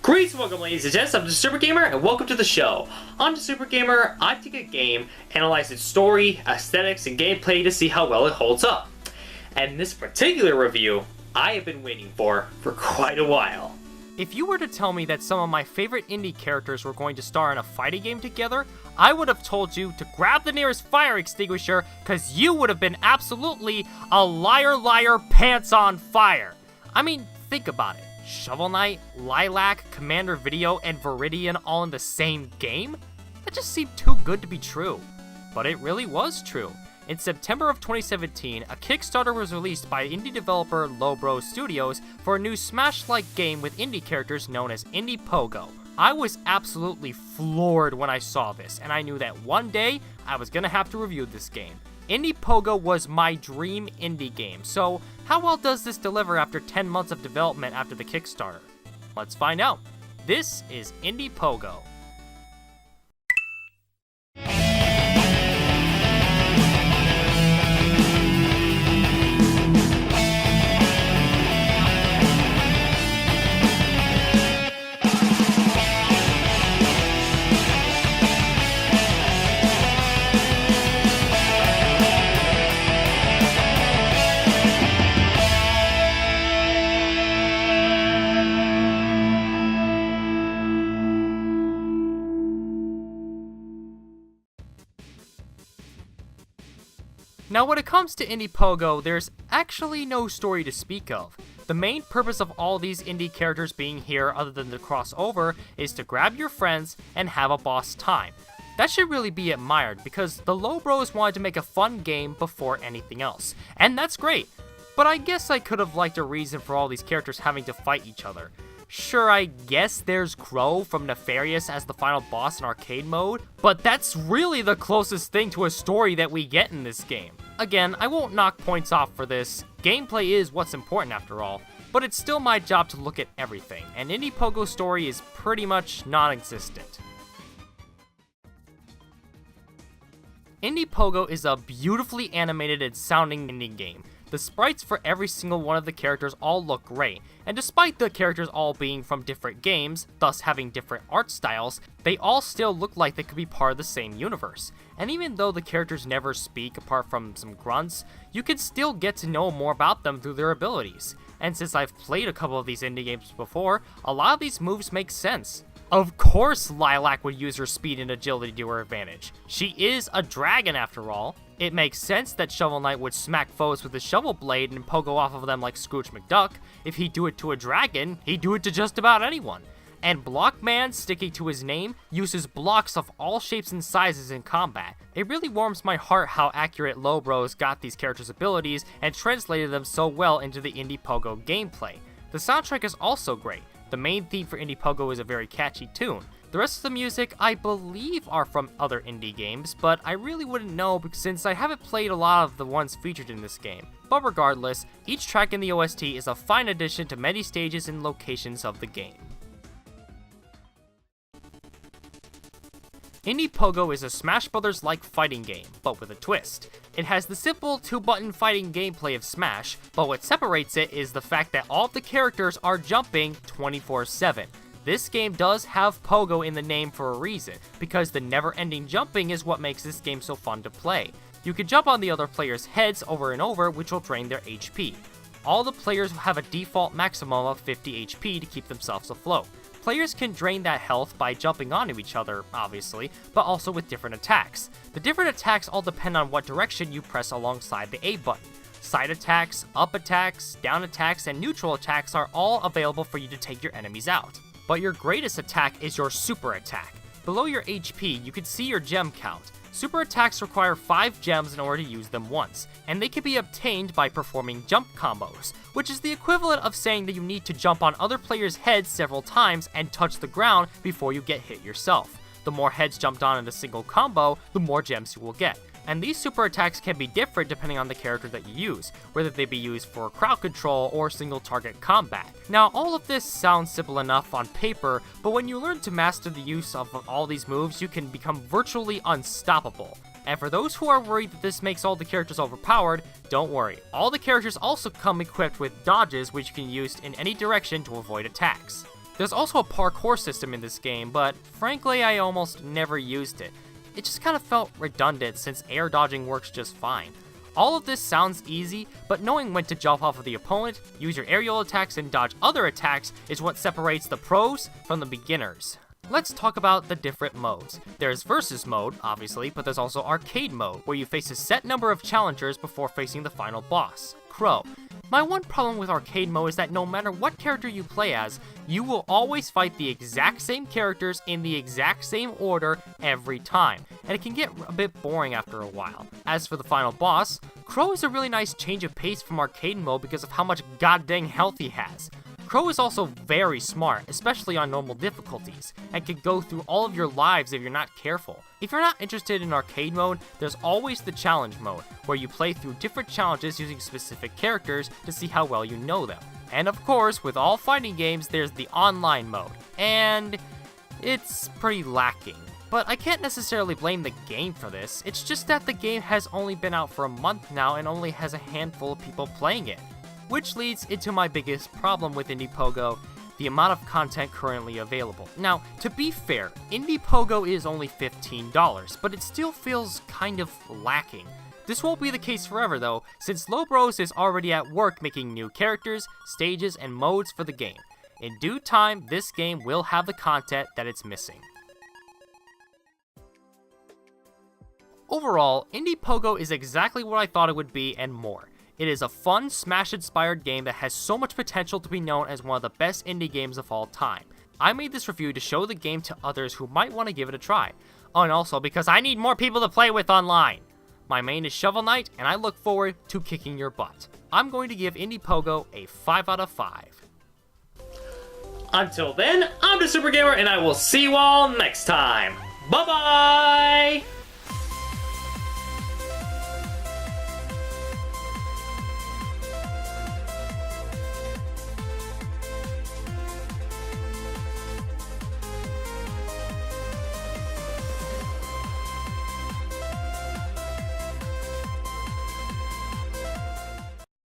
Greetings and welcome, ladies and gents. I'm the Super Gamer, and welcome to the show. On the Super Gamer, I take a game, analyze its story, aesthetics, and gameplay to see how well it holds up. And this particular review, I have been waiting for quite a while. If you were to tell me that some of my favorite indie characters were going to star in a fighting game together, I would have told you to grab the nearest fire extinguisher, cause you would have been absolutely a liar pants on fire. I mean, think about it. Shovel Knight, Lilac, Commander Video, and Viridian all in the same game? That just seemed too good to be true. But it really was true. In September of 2017, a Kickstarter was released by indie developer Lowe Bros Studios for a new Smash-like game with indie characters known as Indie Pogo. I was absolutely floored when I saw this, and I knew that one day I was gonna have to review this game. Indie Pogo was my dream indie game, so how well does this deliver after 10 months of development after the Kickstarter? Let's find out. This is Indie Pogo. Now when it comes to Indie Pogo, there's actually no story to speak of. The main purpose of all these indie characters being here other than to cross over is to grab your friends and have a boss time. That should really be admired because the Lowe Bros wanted to make a fun game before anything else. And that's great, but I guess I could have liked a reason for all these characters having to fight each other. Sure, I guess there's Crow from Nefarious as the final boss in arcade mode, but that's really the closest thing to a story that we get in this game. Again, I won't knock points off for this. Gameplay is what's important after all, but it's still my job to look at everything, and Indie Pogo's story is pretty much non-existent. Indie Pogo is a beautifully animated and sounding indie game. The sprites for every single one of the characters all look great, and despite the characters all being from different games, thus having different art styles, they all still look like they could be part of the same universe. And even though the characters never speak apart from some grunts, you can still get to know more about them through their abilities. And since I've played a couple of these indie games before, a lot of these moves make sense. Of course Lilac would use her speed and agility to her advantage. She is a dragon after all. It makes sense that Shovel Knight would smack foes with a shovel blade and pogo off of them like Scrooge McDuck. If he'd do it to a dragon, he'd do it to just about anyone. And Blockman, sticking to his name, uses blocks of all shapes and sizes in combat. It really warms my heart how accurate Lowe Bros got these characters' abilities and translated them so well into the Indie Pogo gameplay. The soundtrack is also great. The main theme for Indie Pogo is a very catchy tune. The rest of the music, I believe, are from other indie games, but I really wouldn't know since I haven't played a lot of the ones featured in this game. But regardless, each track in the OST is a fine addition to many stages and locations of the game. Indie Pogo is a Smash Bros.-like fighting game, but with a twist. It has the simple 2-button fighting gameplay of Smash, but what separates it is the fact that all of the characters are jumping 24/7. This game does have Pogo in the name for a reason, because the never-ending jumping is what makes this game so fun to play. You can jump on the other players' heads over and over, which will drain their HP. All the players have a default maximum of 50 HP to keep themselves afloat. Players can drain that health by jumping onto each other, obviously, but also with different attacks. The different attacks all depend on what direction you press alongside the A button. Side attacks, up attacks, down attacks, and neutral attacks are all available for you to take your enemies out. But your greatest attack is your super attack. Below your HP, you can see your gem count. Super attacks require 5 gems in order to use them once, and they can be obtained by performing jump combos, which is the equivalent of saying that you need to jump on other players' heads several times and touch the ground before you get hit yourself. The more heads jumped on in a single combo, the more gems you will get. And these super attacks can be different depending on the character that you use, whether they be used for crowd control or single target combat. Now, all of this sounds simple enough on paper, but when you learn to master the use of all these moves, you can become virtually unstoppable. And for those who are worried that this makes all the characters overpowered, don't worry. All the characters also come equipped with dodges which you can use in any direction to avoid attacks. There's also a parkour system in this game, but frankly I almost never used it. It just kind of felt redundant since air dodging works just fine. All of this sounds easy, but knowing when to jump off of the opponent, use your aerial attacks, and dodge other attacks is what separates the pros from the beginners. Let's talk about the different modes. There's versus mode, obviously, but there's also arcade mode, where you face a set number of challengers before facing the final boss, Crow. My one problem with arcade mode is that no matter what character you play as, you will always fight the exact same characters in the exact same order every time, and it can get a bit boring after a while. As for the final boss, Crow is a really nice change of pace from arcade mode because of how much goddamn health he has. Crow is also very smart, especially on normal difficulties, and can go through all of your lives if you're not careful. If you're not interested in arcade mode, there's always the challenge mode, where you play through different challenges using specific characters to see how well you know them. And of course, with all fighting games, there's the online mode, and it's pretty lacking. But I can't necessarily blame the game for this, it's just that the game has only been out for a month now and only has a handful of people playing it. Which leads into my biggest problem with Indie Pogo, the amount of content currently available. Now, to be fair, Indie Pogo is only $15, but it still feels kind of lacking. This won't be the case forever though, since Lowe Bros is already at work making new characters, stages, and modes for the game. In due time, this game will have the content that it's missing. Overall, Indie Pogo is exactly what I thought it would be and more. It is a fun, Smash-inspired game that has so much potential to be known as one of the best indie games of all time. I made this review to show the game to others who might want to give it a try. Oh, and also because I need more people to play with online. My main is Shovel Knight, and I look forward to kicking your butt. I'm going to give Indie Pogo a 5 out of 5. Until then, I'm the Super Gamer, and I will see you all next time. Bye-bye!